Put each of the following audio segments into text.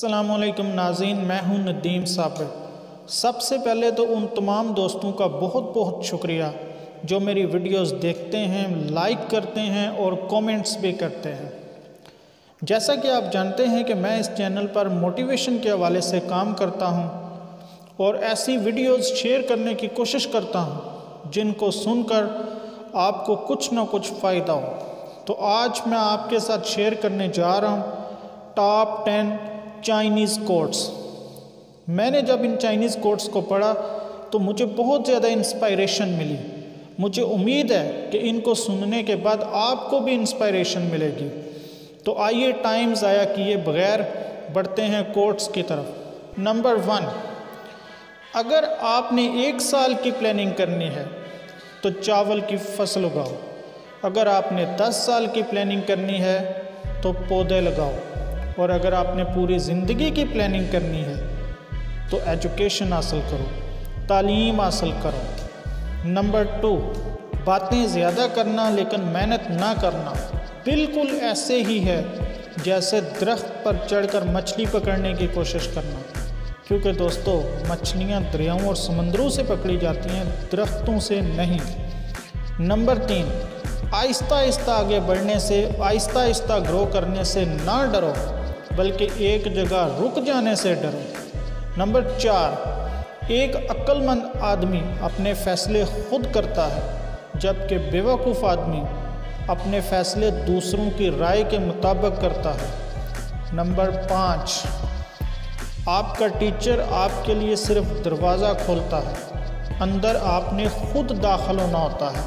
السلام علیکم ناظرین، میں ہوں ندیم صابر۔ سب سے پہلے تو ان تمام دوستوں کا بہت بہت شکریہ جو میری ویڈیوز دیکھتے ہیں، لائک کرتے ہیں اور کومنٹس بھی کرتے ہیں۔ جیسا کہ آپ جانتے ہیں کہ میں اس چینل پر موٹیویشن کے حوالے سے کام کرتا ہوں اور ایسی ویڈیوز شیئر کرنے کی کوشش کرتا ہوں جن کو سن کر آپ کو کچھ نہ کچھ فائدہ ہو۔ تو آج میں آپ کے ساتھ شیئر کرنے جا رہا ہوں ٹاپ 10 چائنیز کوٹس۔ میں نے جب ان چائنیز کوٹس کو پڑھا تو مجھے بہت زیادہ انسپائریشن ملی۔ مجھے امید ہے کہ ان کو سننے کے بعد آپ کو بھی انسپائریشن ملے گی۔ تو آئیے ٹائم ضائع کیے بغیر بڑھتے ہیں کوٹس کی طرف۔ نمبر 1، اگر آپ نے 1 سال کی پلاننگ کرنی ہے تو چاول کی فصل اگاؤ۔ اگر آپ نے 10 سال کی پلاننگ کرنی ہے تو پودے لگاؤ، اور اگر آپ نے پوری زندگی کی پلاننگ کرنی ہے تو ایجوکیشن حاصل کرو، تعلیم حاصل کرو۔ نمبر 2، باتیں زیادہ کرنا لیکن محنت نہ کرنا بالکل ایسے ہی ہے جیسے درخت پر چڑھ کر مچھلی پکڑنے کی کوشش کرنا، کیونکہ دوستو مچھلیاں دریاؤں اور سمندروں سے پکڑی جاتی ہیں، درختوں سے نہیں۔ نمبر 3، آہستہ آہستہ آگے بڑھنے سے، آہستہ آہستہ گرو کرنے سے نہ ڈرو بلکہ ایک جگہ رک جانے سے ڈرو۔ نمبر 4، ایک عقل مند آدمی اپنے فیصلے خود کرتا ہے جبکہ بیوقوف آدمی اپنے فیصلے دوسروں کی رائے کے مطابق کرتا ہے۔ نمبر 5، آپ کا ٹیچر آپ کے لیے صرف دروازہ کھولتا ہے، اندر آپ نے خود داخل ہونا ہوتا ہے۔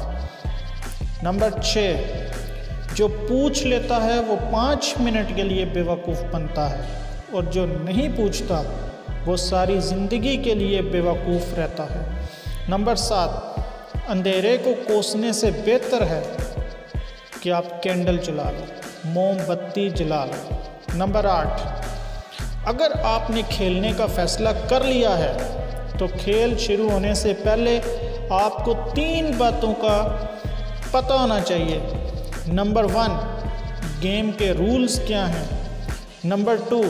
نمبر 6، جو پوچھ لیتا ہے وہ 5 منٹ کے لیے بیوقوف بنتا ہے، اور جو نہیں پوچھتا وہ ساری زندگی کے لیے بیوقوف رہتا ہے۔ نمبر 7، اندھیرے کو کوسنے سے بہتر ہے کہ آپ کینڈل جلا لو، موم بتی جلا لو۔ نمبر 8، اگر آپ نے کھیلنے کا فیصلہ کر لیا ہے تو کھیل شروع ہونے سے پہلے آپ کو 3 باتوں کا پتہ ہونا چاہیے۔ نمبر 1، گیم کے رولز کیا ہیں۔ نمبر 2،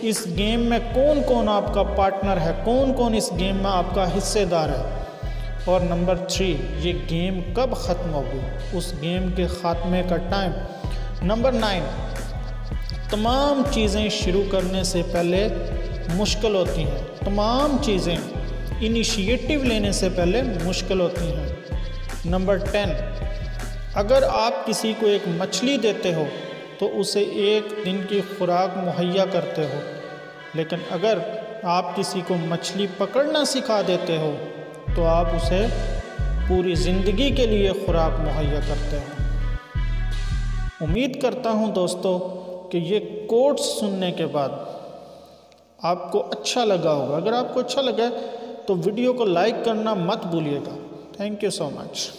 اس گیم میں کون کون آپ کا پارٹنر ہے، کون کون اس گیم میں آپ کا حصے دار ہے۔ اور نمبر 3، یہ گیم کب ختم ہوگی، اس گیم کے خاتمے کا ٹائم۔ نمبر 9، تمام چیزیں شروع کرنے سے پہلے مشکل ہوتی ہیں، تمام چیزیں انیشیٹو لینے سے پہلے مشکل ہوتی ہیں۔ نمبر 10، اگر آپ کسی کو ایک مچھلی دیتے ہو تو اسے 1 دن کی خوراک مہیا کرتے ہو، لیکن اگر آپ کسی کو مچھلی پکڑنا سکھا دیتے ہو تو آپ اسے پوری زندگی کے لیے خوراک مہیا کرتے ہو۔ امید کرتا ہوں دوستو کہ یہ کوٹس سننے کے بعد آپ کو اچھا لگا ہوگا۔ اگر آپ کو اچھا لگا تو ویڈیو کو لائک کرنا مت بھولیے گا۔ Thank you so much.